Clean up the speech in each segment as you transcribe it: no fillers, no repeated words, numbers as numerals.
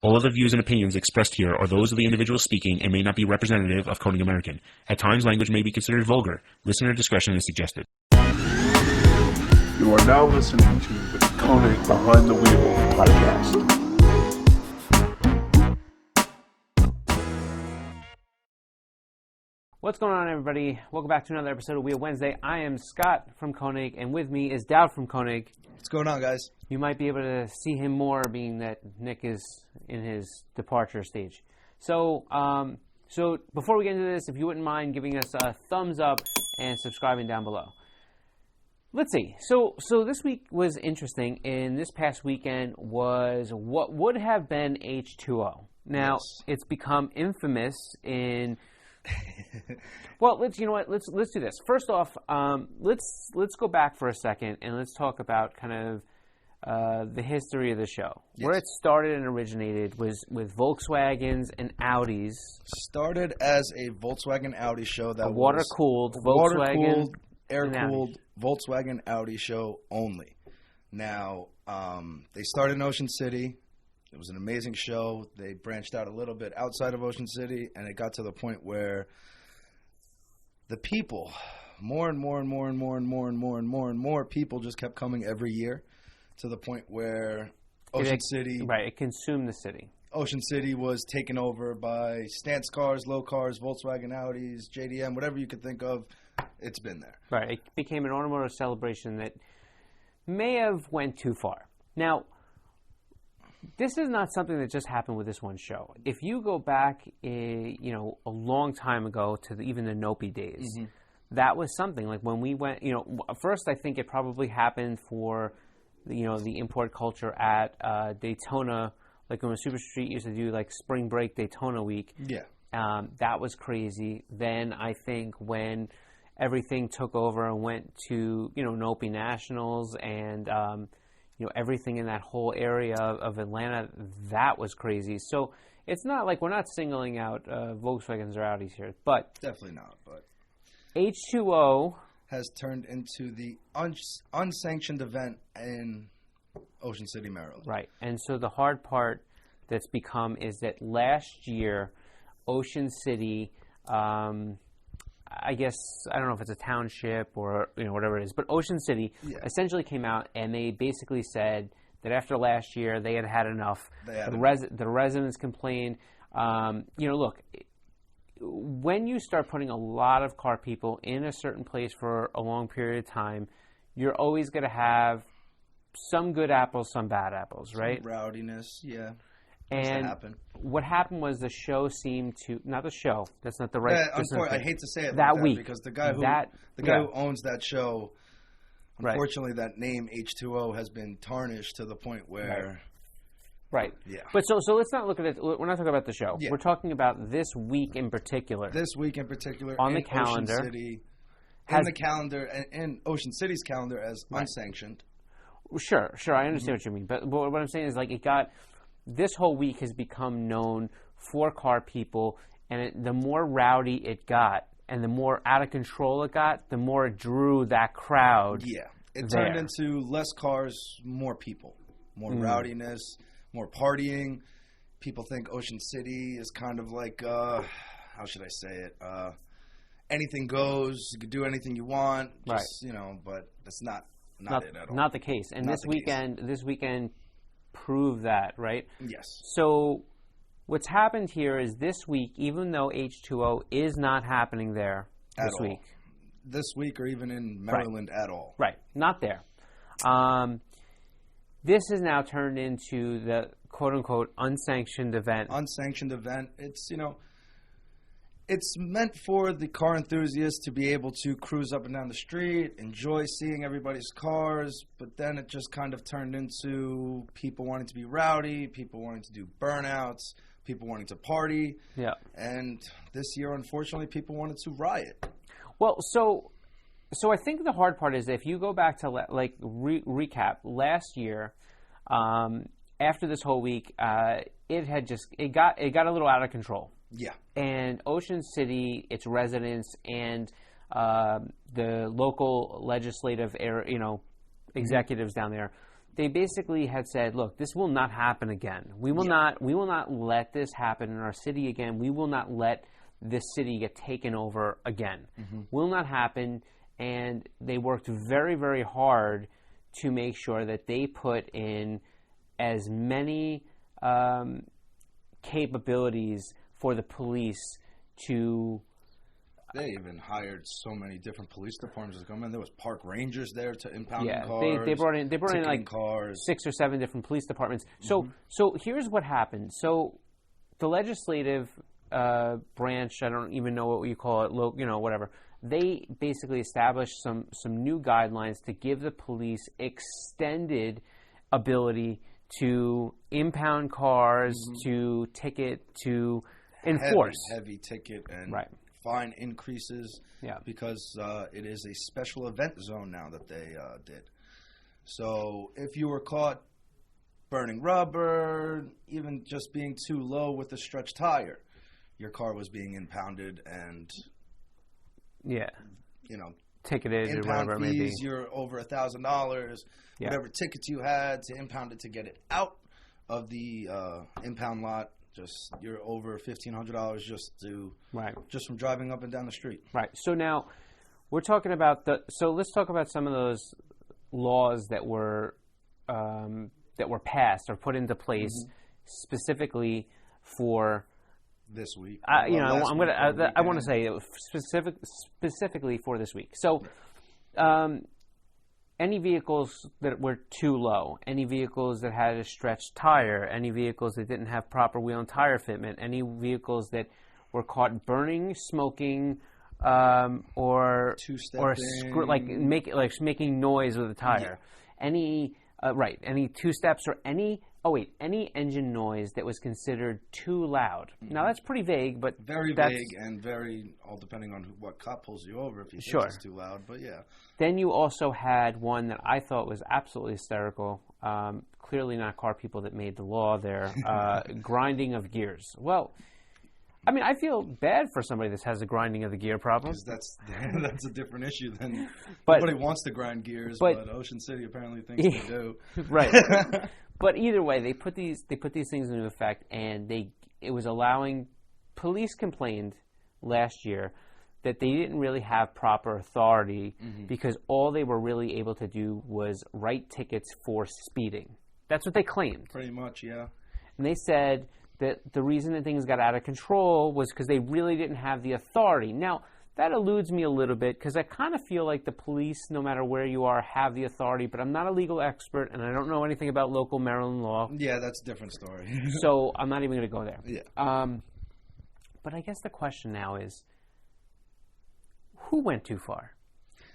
All of the views and opinions expressed here are those of the individual speaking and may not be representative of Koenig American. At times, language may be considered vulgar. Listener discretion is suggested. You are now listening to the Koenig Behind the Wheel podcast. What's going on, everybody? Welcome back to another episode of Wheel Wednesday. I am Scott from Koenig, and with me is Dowd from Koenig. What's going on, guys? You might be able to see him more, being that Nick is in his departure stage. So before we get into this, if you wouldn't mind giving us a thumbs up and subscribing down below. Let's see. So this week was interesting, and this past weekend was what would have been H2O. Now, Yes. It's become infamous in... Well, let's do this. First off, let's go back for a second and let's talk about kind of the history of the show. Yes. Where it started and originated was with Volkswagens and Audis. Started as a Volkswagen Audi show that Water-cooled was Volkswagen, water-cooled, and air-cooled Volkswagen Audi show only. Now, they started in Ocean City. It was an amazing show. They branched out a little bit outside of Ocean City, and it got to the point where the people, more and more people just kept coming every year, to the point where Ocean City... Right, it consumed the city. Ocean City was taken over by stance cars, low cars, Volkswagen Audis, JDM, whatever you could think of. It's been there. Right, it became an automotive celebration that may have went too far. Now, this is not something that just happened with this one show. If you go back, a long time ago to even the Nopi days, that was something. Like when we went, first I think it probably happened for, the import culture at Daytona, like when Super Street used to do like Spring Break Daytona Week. Yeah. That was crazy. Then I think when everything took over and went to, Nopi Nationals and, everything in that whole area of Atlanta, that was crazy. So it's not like we're not singling out Volkswagens or Audis here, but Definitely not, but H2O has turned into the unsanctioned event in Ocean City, Maryland. Right. And so the hard part that's become is that last year, Ocean City, I guess, I don't know if it's a township or, whatever it is, but Ocean City essentially came out and they basically said that after last year, they had enough. The residents complained. Look, when you start putting a lot of car people in a certain place for a long period of time, you're always going to have some good apples, some bad apples, right? Some rowdiness, yeah. And what happened was the show seemed to, not the show, that's not the right. Yeah, unfortunately, I hate to say it that like week, because the guy who owns that show, unfortunately, that name H2O has been tarnished to the point where. Right. Yeah. But so let's not look at it. We're not talking about the show. Yeah. We're talking about this week in particular. This week in particular, on in the calendar, Ocean City, in the calendar, and Ocean City's calendar as unsanctioned. Sure. I understand what you mean. But what I'm saying is, like, this whole week has become known for car people, and the more rowdy it got and the more out of control it got, the more it drew that crowd. Yeah. It turned into less cars, more people, more rowdiness, more partying. People think Ocean City is kind of like, how should I say it? Anything goes. You can do anything you want. Just, but that's not it at all. Not the case. And this weekend prove that, right? Yes. So what's happened here is this week, even though H2O is not happening there this week or even in Maryland at all. Right. Not there. This has now turned into the quote-unquote unsanctioned event. Unsanctioned event. It's, it's meant for the car enthusiasts to be able to cruise up and down the street, enjoy seeing everybody's cars, but then it just kind of turned into people wanting to be rowdy, people wanting to do burnouts, people wanting to party. Yeah. And this year, unfortunately, people wanted to riot. Well, so I think the hard part is if you go back to recap last year, after this whole week, it got a little out of control. Yeah. And Ocean City, its residents, and the local legislative executives down there, they basically had said, look, this will not happen again. We will not let this happen in our city again. We will not let this city get taken over again. Will not happen. And they worked very, very hard to make sure that they put in as many capabilities for the police to... They even hired so many different police departments to come in. There was park rangers there to impound cars. They brought in like cars. 6 or 7 different police departments. So here's what happened. So the legislative branch, I don't even know what you call it, whatever. They basically established some new guidelines to give the police extended ability to impound cars, to ticket, to enforce. Heavy ticket and fine increases because it is a special event zone now that they did. So if you were caught burning rubber, even just being too low with a stretched tire, your car was being impounded and... ticketed or whatever it may be. You're over $1,000. Whatever tickets you had to impound it to get it out of the impound lot, you're over $1,500 just from driving up and down the street. Right. So now we're talking about let's talk about some of those laws that were passed or put into place specifically for. This week. I want to say specifically for this week. So, any vehicles that were too low, any vehicles that had a stretched tire, any vehicles that didn't have proper wheel and tire fitment, any vehicles that were caught burning, smoking, or making noise with a tire, any two steps or any engine noise that was considered too loud. Now that's pretty vague, but very vague and very all depending on what cop pulls you over if you think it's too loud. But Then you also had one that I thought was absolutely hysterical. Clearly not car people that made the law there. Grinding of gears. Well, I mean, I feel bad for somebody that has a grinding of the gear problem. Because that's a different issue than nobody wants to grind gears, but Ocean City apparently thinks they do. Right. But either way, they put these things into effect, and it was allowing. Police complained last year that they didn't really have proper authority because all they were really able to do was write tickets for speeding. That's what they claimed. Pretty much, yeah. And they said that the reason that things got out of control was because they really didn't have the authority. Now, that eludes me a little bit because I kind of feel like the police, no matter where you are, have the authority, but I'm not a legal expert and I don't know anything about local Maryland law. Yeah, that's a different story. So I'm not even going to go there. Yeah. But I guess the question now is, who went too far?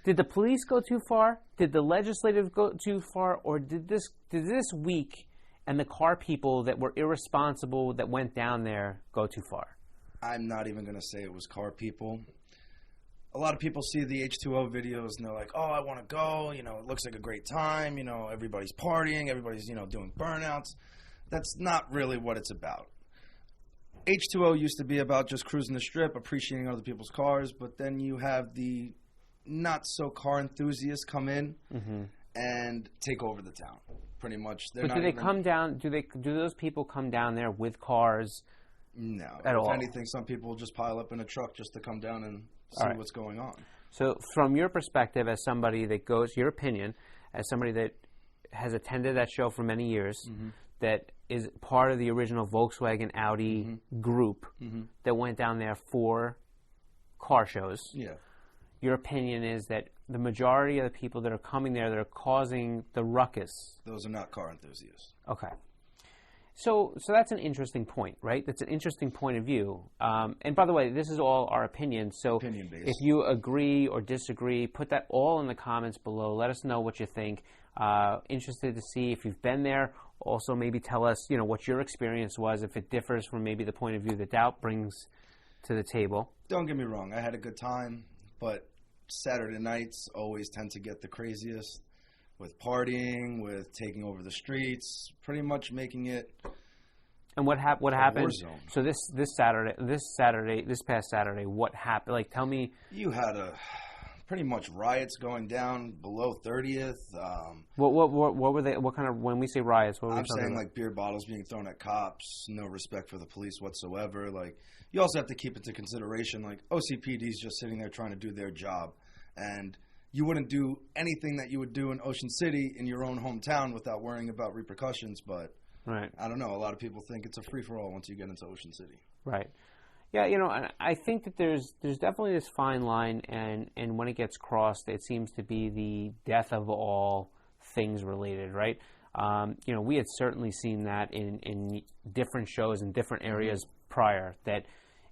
Did the police go too far? Did the legislative go too far? Or did this week and the car people that were irresponsible that went down there go too far? I'm not even going to say it was car people. A lot of people see the H2O videos and they're like, oh, I want to go. It looks like a great time. Everybody's partying. Everybody's, doing burnouts. That's not really what it's about. H2O used to be about just cruising the strip, appreciating other people's cars. But then you have the not so car enthusiasts come in and take over the town. Pretty much. But do they come down? Do those people come down there with cars? No. At all. If anything, some people just pile up in a truck just to come down and see what's going on. So, from your perspective, as somebody that goes, your opinion, as somebody that has attended that show for many years, that is part of the original Volkswagen Audi group that went down there for car shows. Yeah. Your opinion is that the majority of the people that are coming there that are causing the ruckus. Those are not car enthusiasts. Okay. So that's an interesting point, right? That's an interesting point of view. And by the way, this is all our opinion. So opinion-based. If you agree or disagree, put that all in the comments below. Let us know what you think. Interested to see if you've been there. Also, maybe tell us, what your experience was, if it differs from maybe the point of view that Doubt brings to the table. Don't get me wrong. I had a good time, but Saturday nights always tend to get the craziest. With partying, with taking over the streets, pretty much making it. And what happened? War zone. So this past Saturday, what happened? Like, tell me. You had a pretty much riots going down below 30th. What were they? What kind of, when we say riots, what were we I'm talking saying about? like beer bottles being thrown at cops, no respect for the police whatsoever. Like, you also have to keep into consideration, like, OCPD is just sitting there trying to do their job, and you wouldn't do anything that you would do in Ocean City in your own hometown without worrying about repercussions. But Right. I don't know. A lot of people think it's a free for all once you get into Ocean City. Right. Yeah, and I think that there's definitely this fine line, and when it gets crossed, it seems to be the death of all things related, right? We had certainly seen that in different shows in different areas prior, that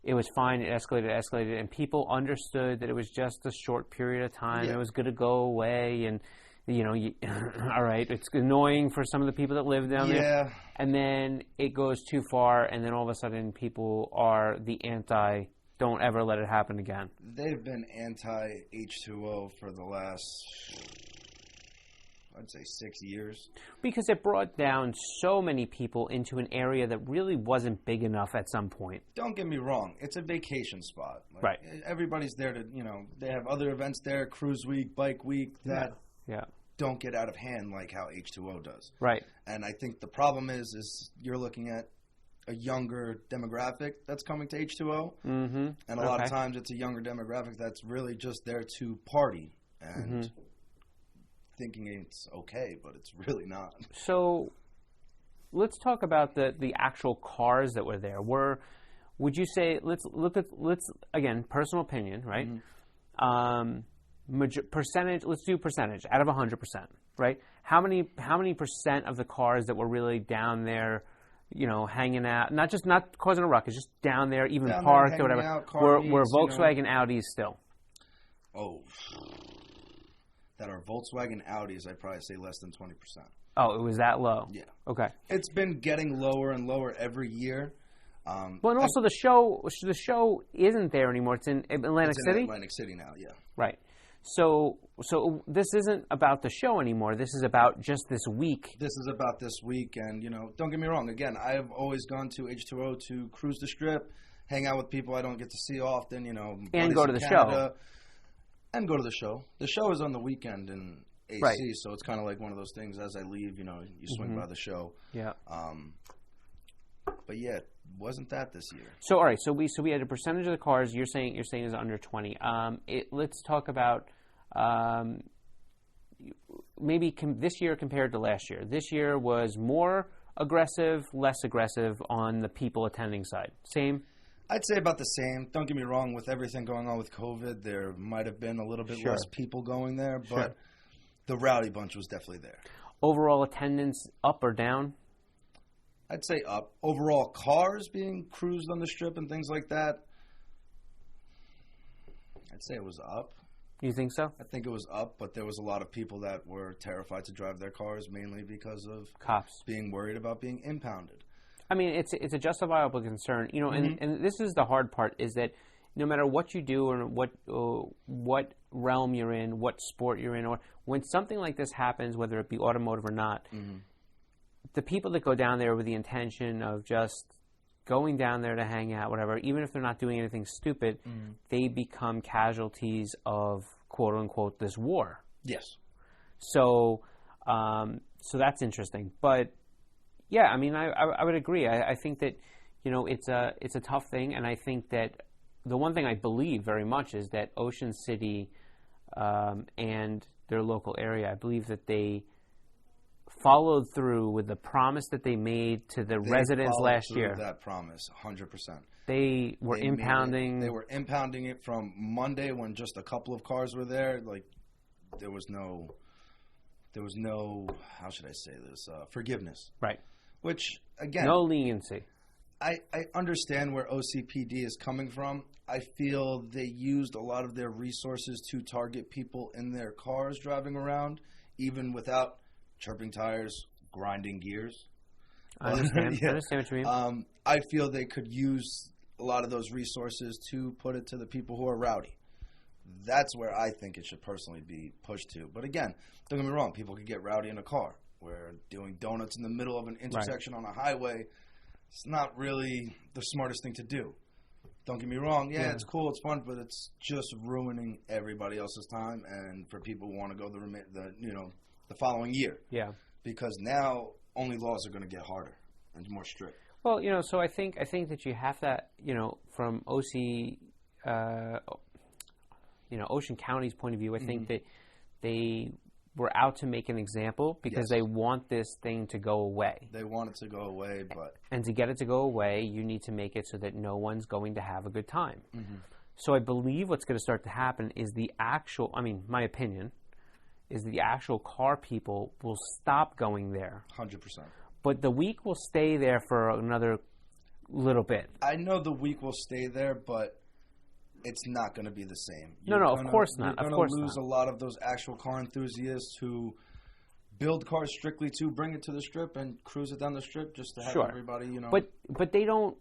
it was fine, it escalated, and people understood that it was just a short period of time. Yeah. It was going to go away, and all right, it's annoying for some of the people that live down there. Yeah. And then it goes too far, and then all of a sudden people are the anti, don't ever let it happen again. They've been anti-H2O for the last, I'd say, 6 years. Because it brought down so many people into an area that really wasn't big enough at some point. Don't get me wrong. It's a vacation spot. Like, Right. Everybody's there to, they have other events there, cruise week, bike week, that Yeah. don't get out of hand like how H2O does. Right. And I think the problem is you're looking at a younger demographic that's coming to H2O. Mm-hmm. And a lot of times it's a younger demographic that's really just there to party and thinking it's okay, but it's really not. So let's talk about the actual cars that were there. Would you say, let's again, personal opinion, right? Percentage, let's do percentage out of 100%, right? How many percent of the cars that were really down there, hanging out, not causing a ruckus, just down there, even Down there parked or hanging whatever, out, car were meets, Volkswagen Audis still? Oh, that are Volkswagen Audis, I'd probably say less than 20%. Oh, it was that low? Yeah. Okay. It's been getting lower and lower every year. Well, and also the show isn't there anymore. It's in Atlantic City? Atlantic City now, yeah. Right. So this isn't about the show anymore. This is about just this week. This is about this week, and, don't get me wrong. Again, I've always gone to H2O to cruise the Strip, hang out with people I don't get to see often, And go to the show. And go to the show. The show is on the weekend in AC, Right. so it's kind of like one of those things. As I leave, you swing by the show. Yeah. But yeah, wasn't that this year? So all right, so we had a percentage of the cars you're saying is under 20. Let's talk about maybe this year compared to last year. This year was more aggressive, less aggressive on the people attending side. Same. I'd say about the same. Don't get me wrong. With everything going on with COVID, there might have been a little bit less people going there, but the rowdy bunch was definitely there. Overall attendance up or down? I'd say up. Overall cars being cruised on the Strip and things like that, I'd say it was up. You think so? I think it was up, but there was a lot of people that were terrified to drive their cars, mainly because of cops being worried about being impounded. I mean, it's a justifiable concern, and this is the hard part, is that no matter what you do or what realm you're in, what sport you're in, or when something like this happens, whether it be automotive or not, the people that go down there with the intention of just going down there to hang out, whatever, even if they're not doing anything stupid, they become casualties of, quote unquote, this war. Yes. So that's interesting, but. Yeah, I mean, I would agree. I think that, it's a tough thing, and I think that the one thing I believe very much is that Ocean City and their local area, I believe that they followed through with the promise that they made to the residents last year. That promise, 100%. They were impounding. They were impounding it from Monday when just a couple of cars were there. Like, there was no, how should I say this, forgiveness. Right. Which, again... No leniency. I understand where OCPD is coming from. I feel they used a lot of their resources to target people in their cars driving around, even without chirping tires, grinding gears. I understand. Yeah. I understand what you mean. I feel they could use a lot of those resources to put it to the people who are rowdy. That's where I think it should personally be pushed to. But again, don't get me wrong, people could get rowdy in a car. Where doing donuts in the middle of an intersection on a highway, it's not really the smartest thing to do. Don't get me wrong. Yeah, it's cool, it's fun, but it's just ruining everybody else's time, and for people who want to go the following year. Yeah. Because now only laws are going to get harder and more strict. Well, so I think that you have that, from OC, Ocean County's point of view. I think that they were out to make an example because they want this thing to go away. They want it to go away, and to get it to go away, you need to make it so that no one's going to have a good time. So I believe what's going to start to happen is my opinion, is the actual car people will stop going there. 100%. But the week will stay there for another little bit. I know the week will stay there, but it's not going to be the same. Of course not. You're going to lose a lot of those actual car enthusiasts who build cars strictly to bring it to the Strip and cruise it down the Strip just to have everybody, But they don't,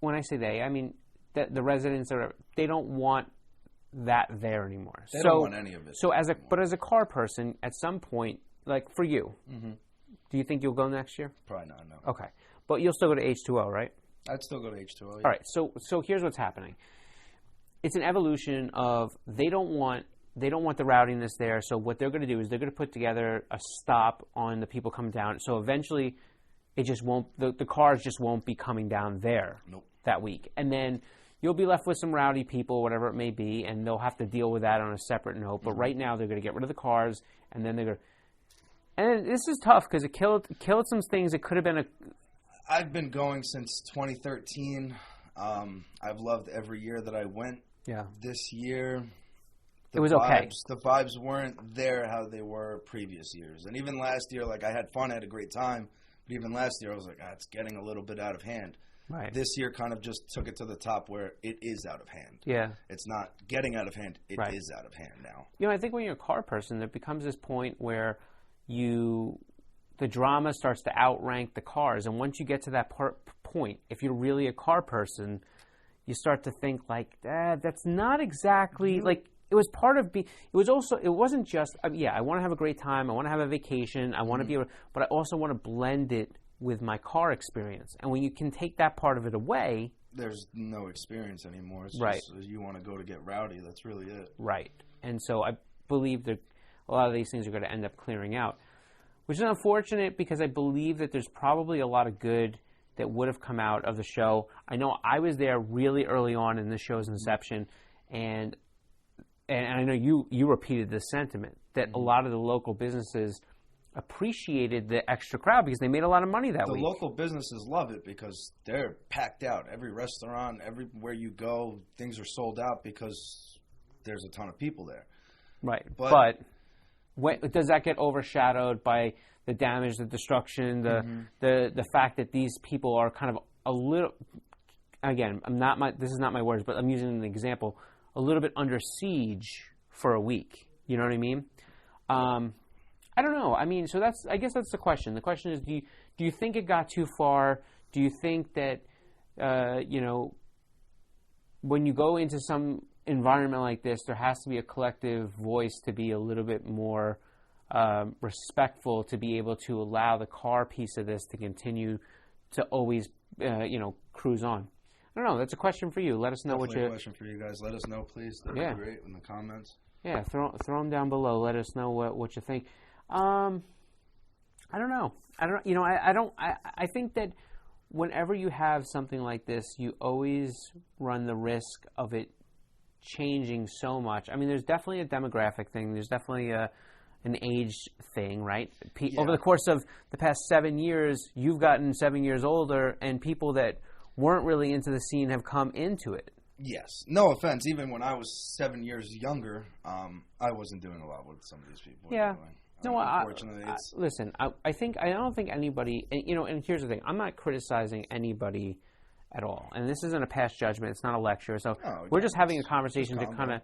when I say they, I mean the residents, they don't want that there anymore. They don't want any of it. So as a car person, at some point, like for you, do you think you'll go next year? Probably not, no. Okay. But you'll still go to H2O, right? I'd still go to H2O. Yeah. All right. So here's what's happening. It's an evolution of they don't want the rowdiness there. So what they're going to do is they're going to put together a stop on the people coming down. So eventually, it just won't. The cars just won't be coming down there that week, and then you'll be left with some rowdy people, whatever it may be, and they'll have to deal with that on a separate note. But right now, they're going to get rid of the cars, and then they're going to. And this is tough because it killed some things. It could have been I've been going since 2013. I've loved every year that I went. Yeah. This year, it was okay. The vibes weren't there how they were previous years. And even last year, I had fun, I had a great time. But even last year, I was like, it's getting a little bit out of hand. Right. This year kind of just took it to the top where it is out of hand. Yeah. It's not getting out of hand. It is out of hand now. I think when you're a car person, there becomes this point where the drama starts to outrank the cars. And once you get to that point, if you're really a car person, you start to think that's not exactly it was part of it wasn't just I want to have a great time, I want to have a vacation, I want to be able, but I also want to blend it with my car experience. And when you can take that part of it away, there's no experience anymore. It's just you want to go to get rowdy. That's really it. Right. And so I believe that a lot of these things are going to end up clearing out, which is unfortunate because I believe that there's probably a lot of good that would have come out of the show. I know I was there really early on in the show's inception, and I know you repeated this sentiment that a lot of the local businesses appreciated the extra crowd because they made a lot of money that week. The local businesses love it because they're packed out. Every restaurant, everywhere you go, things are sold out because there's a ton of people there. Right. But does that get overshadowed by the damage, the destruction, the fact that these people are kind of a little, again, this is not my words, but I'm using an example, a little bit under siege for a week. You know what I mean? I don't know. I mean, so I guess that's the question. The question is, do you think it got too far? Do you think that, when you go into some environment like this, there has to be a collective voice to be a little bit more respectful, to be able to allow the car piece of this to continue to always, cruise on? I don't know. That's a question for you. Let us know Definitely a question for you guys. Let us know, please. That'd be great in the comments. Yeah, throw them down below. Let us know what you think. I don't know. I think that whenever you have something like this, you always run the risk of it changing so much. I mean, there's definitely a demographic thing. There's definitely an age thing, right? Over the course of the past 7 years, you've gotten 7 years older, and people that weren't really into the scene have come into it. Yes. No offense. Even when I was 7 years younger, I wasn't doing a lot with some of these people. Yeah. No, unfortunately, listen. I don't think anybody. And here's the thing. I'm not criticizing anybody at all. And this isn't a past judgment. It's not a lecture. So we're just having a conversation to kind of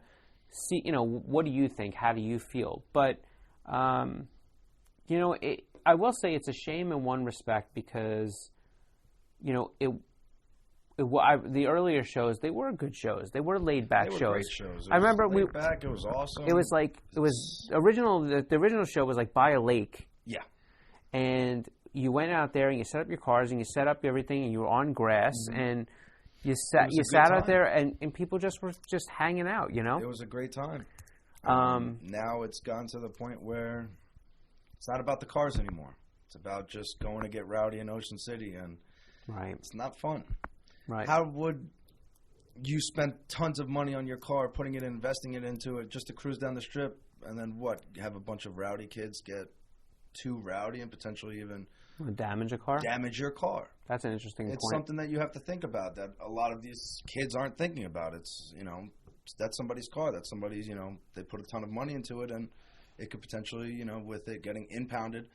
see. What do you think? How do you feel? But I will say it's a shame in one respect because, the earlier shows, they were good shows. They were laid back shows. Great shows. I remember it was awesome. It was the original show was like by a lake. Yeah. And you went out there and you set up your cars and you set up everything and you were on grass and You sat out there, and people just were just hanging out, you know? It was a great time. Now it's gotten to the point where it's not about the cars anymore. It's about just going to get rowdy in Ocean City, and it's not fun. Right. How would you spend tons of money on your car, putting it, investing it into it, just to cruise down the strip, and then what? Have a bunch of rowdy kids get too rowdy and potentially even damage a car? Damage your car. That's an interesting point. It's something that you have to think about that a lot of these kids aren't thinking about. It's, that's somebody's car. That's somebody's, they put a ton of money into it, and it could potentially, with it getting impounded.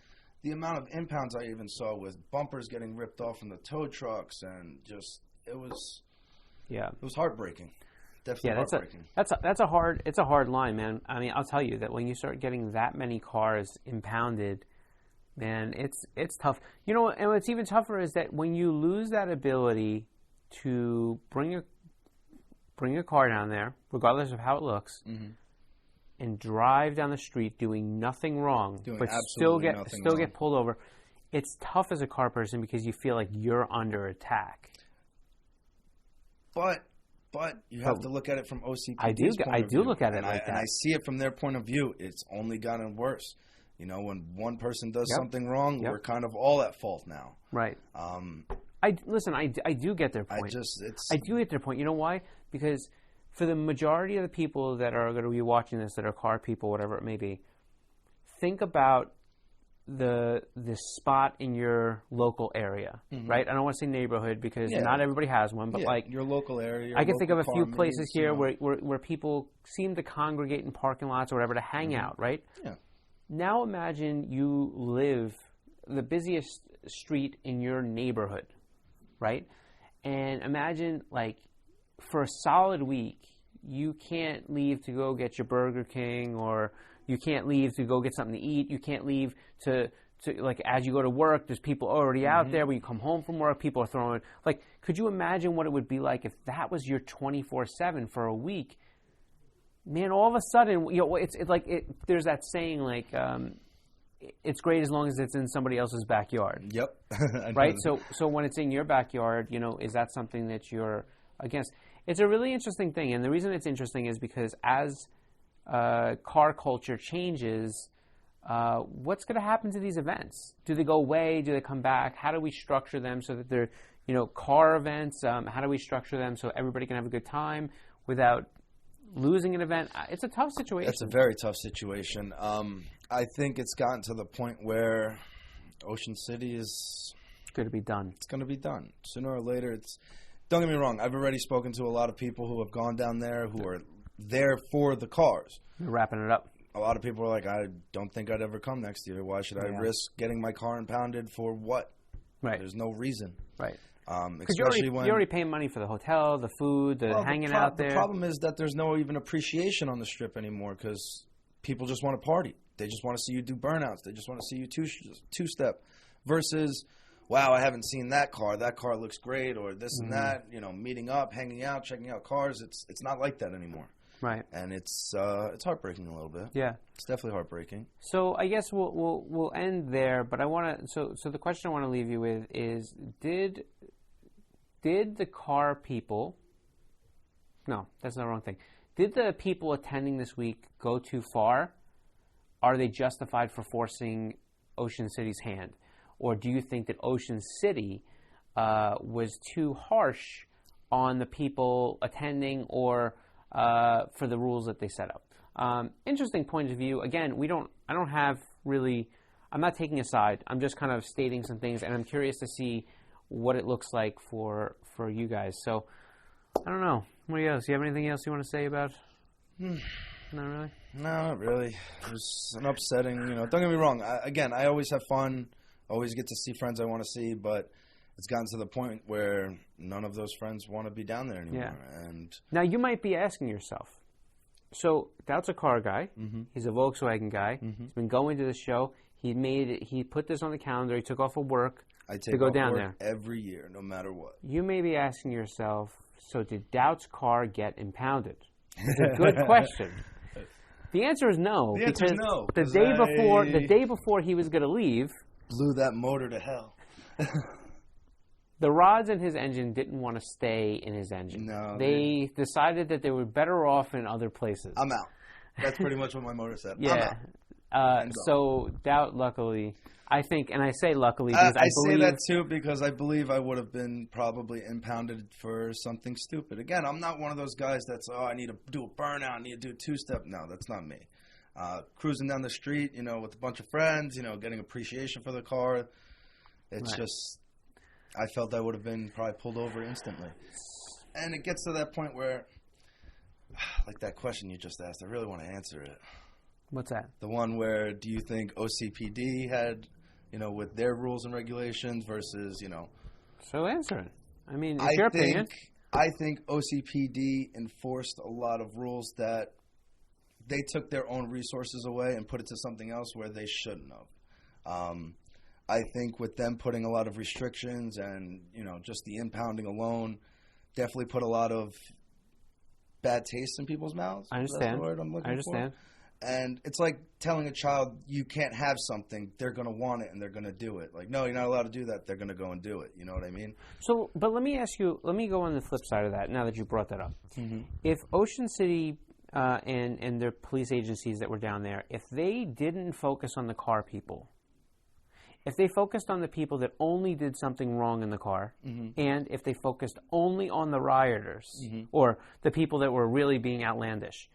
The amount of impounds I even saw with bumpers getting ripped off from the tow trucks, and just, it was heartbreaking. Definitely heartbreaking. It's a hard line, man. I mean, I'll tell you that when you start getting that many cars impounded, man, it's tough. And what's even tougher is that when you lose that ability to bring a car down there, regardless of how it looks, and drive down the street doing nothing wrong, but still get pulled over, it's tough as a car person because you feel like you're under attack. But you have to look at it from OCPD's point I of view. look at it like that. And I see it from their point of view. It's only gotten worse. When one person does something wrong, we're kind of all at fault now. Right. I do get their point. I do get their point. You know why? Because for the majority of the people that are going to be watching this, that are car people, whatever it may be, think about the spot in your local area, right? I don't want to say neighborhood because not everybody has one, but like your local area. I can think of a few places here where people seem to congregate in parking lots or whatever to hang out, right? Yeah. Now imagine you live the busiest street in your neighborhood, right? And imagine like for a solid week, you can't leave to go get your Burger King, or you can't leave to go get something to eat. You can't leave to like as you go to work, there's people already out there. When you come home from work, people are throwing, like, could you imagine what it would be like if that was your 24/7 for a week? Man, all of a sudden, it's like there's that saying like, it's great as long as it's in somebody else's backyard. Yep. Right? So when it's in your backyard, is that something that you're against? It's a really interesting thing, and the reason it's interesting is because as car culture changes, what's going to happen to these events? Do they go away? Do they come back? How do we structure them so that they're, car events? How do we structure them so everybody can have a good time without losing an event? It's a tough situation. It's a very tough situation. I think it's gotten to the point where Ocean City is going to be done. It's going to be done. Sooner or later, don't get me wrong. I've already spoken to a lot of people who have gone down there who are there for the cars. You're wrapping it up. A lot of people are like, I don't think I'd ever come next year. Why should I risk getting my car impounded for what? Right. There's no reason. Right. Because you're already paying money for the hotel, the food, hanging out there. The problem is that there's no even appreciation on the strip anymore because people just want to party. They just want to see you do burnouts. They just want to see you two-step versus, wow, I haven't seen that car. That car looks great, or this and that. Meeting up, hanging out, checking out cars. It's not like that anymore. Right. And it's heartbreaking a little bit. Yeah. It's definitely heartbreaking. So I guess we'll end there, but I want to so the question I want to leave you with is did the car people, no, that's the wrong thing. Did the people attending this week go too far? Are they justified for forcing Ocean City's hand? Or do you think that Ocean City was too harsh on the people attending or for the rules that they set up? Interesting point of view. Again, I'm not taking a side. I'm just kind of stating some things, and I'm curious to see what it looks like for you guys. So, I don't know. What else? Do you have anything else you want to say about? Not really? No, not really. It was an upsetting, don't get me wrong. I always have fun. Always get to see friends I want to see, but it's gotten to the point where none of those friends want to be down there anymore. Yeah. And now you might be asking yourself, so that's a car guy. He's a Volkswagen guy. He's been going to the show. He put this on the calendar. He took off of work to go down there every year, no matter what. You may be asking yourself, so did Doubt's car get impounded? It's a good question. The answer is no. The answer is no. The day before he was going to leave, blew that motor to hell. The rods in his engine didn't want to stay in his engine. No, they decided that they were better off in other places. I'm out. That's pretty much what my motor said. Yeah. I'm out. So doubt, luckily, I think, and I say luckily because I believe say that too because I believe I would have been probably impounded for something stupid. Again, I'm not one of those guys that's, I need to do a burnout, I need to do a two-step. No, that's not me. Cruising down the street, with a bunch of friends, getting appreciation for the car. It's just, I felt I would have been probably pulled over instantly. And it gets to that point where, like that question you just asked, I really want to answer it. What's that? The one where, do you think OCPD had, with their rules and regulations versus, So answer it. I mean, it's your opinion. I think OCPD enforced a lot of rules that they took their own resources away and put it to something else where they shouldn't have. I think with them putting a lot of restrictions and, just the impounding alone definitely put a lot of bad taste in people's mouths. I understand. That's the word I'm looking for. And it's like telling a child you can't have something, they're going to want it and they're going to do it. Like, no, you're not allowed to do that. They're going to go and do it. You know what I mean? So, but let me ask you, let me go on the flip side of that now that you brought that up. Mm-hmm. If Ocean City and their police agencies that were down there, if they didn't focus on the car people, if they focused on the people that only did something wrong in the car, and if they focused only on the rioters or the people that were really being outlandish,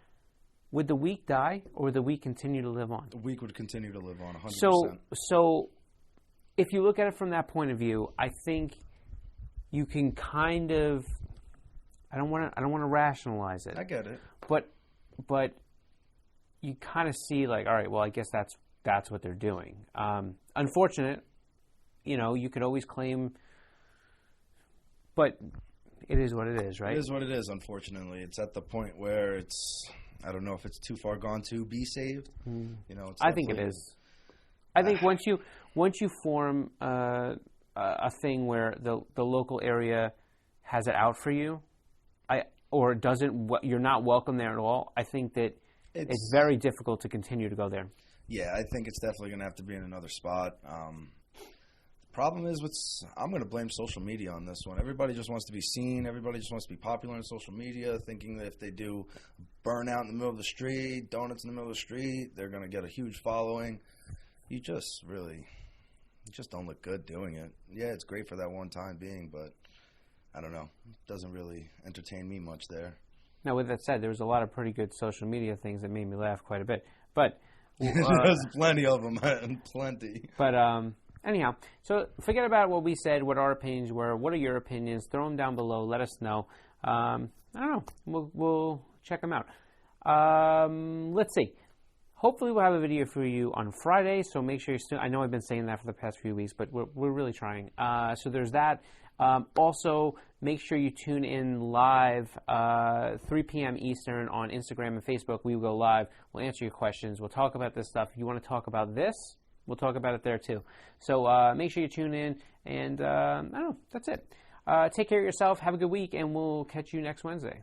would the weak die or would the weak continue to live on? The weak would continue to live on 100%. So if you look at it from that point of view, I think you can kind of, I don't want to rationalize it. I get it. But you kind of see like, all right, well, I guess that's what they're doing. Unfortunate, you could always claim, but it is what it is, right? It is what it is, unfortunately. It's at the point where I don't know if it's too far gone to be saved. I think it is. I think once you form a thing where the local area has it out for you, or doesn't, you're not welcome there at all, I think that it's very difficult to continue to go there. Yeah, I think it's definitely going to have to be in another spot. The problem is I'm going to blame social media on this one. Everybody just wants to be seen. Everybody just wants to be popular on social media, thinking that if they do burnout in the middle of the street, donuts in the middle of the street, they're going to get a huge following. You just don't look good doing it. Yeah, it's great for that one time being, but I don't know. It doesn't really entertain me much there. Now, with that said, there was a lot of pretty good social media things that made me laugh quite a bit. But there's plenty of them, plenty. But anyhow, so forget about what we said, what our opinions were. What are your opinions? Throw them down below. Let us know. I don't know. We'll check them out. Let's see. Hopefully we'll have a video for you on Friday, so make sure I know I've been saying that for the past few weeks, but we're really trying. So there's that. Also, make sure you tune in live 3 p.m. Eastern on Instagram and Facebook. We will go live. We'll answer your questions. We'll talk about this stuff. If you want to talk about this, we'll talk about it there too. So make sure you tune in, and I don't know. That's it. Take care of yourself. Have a good week, and we'll catch you next Wednesday.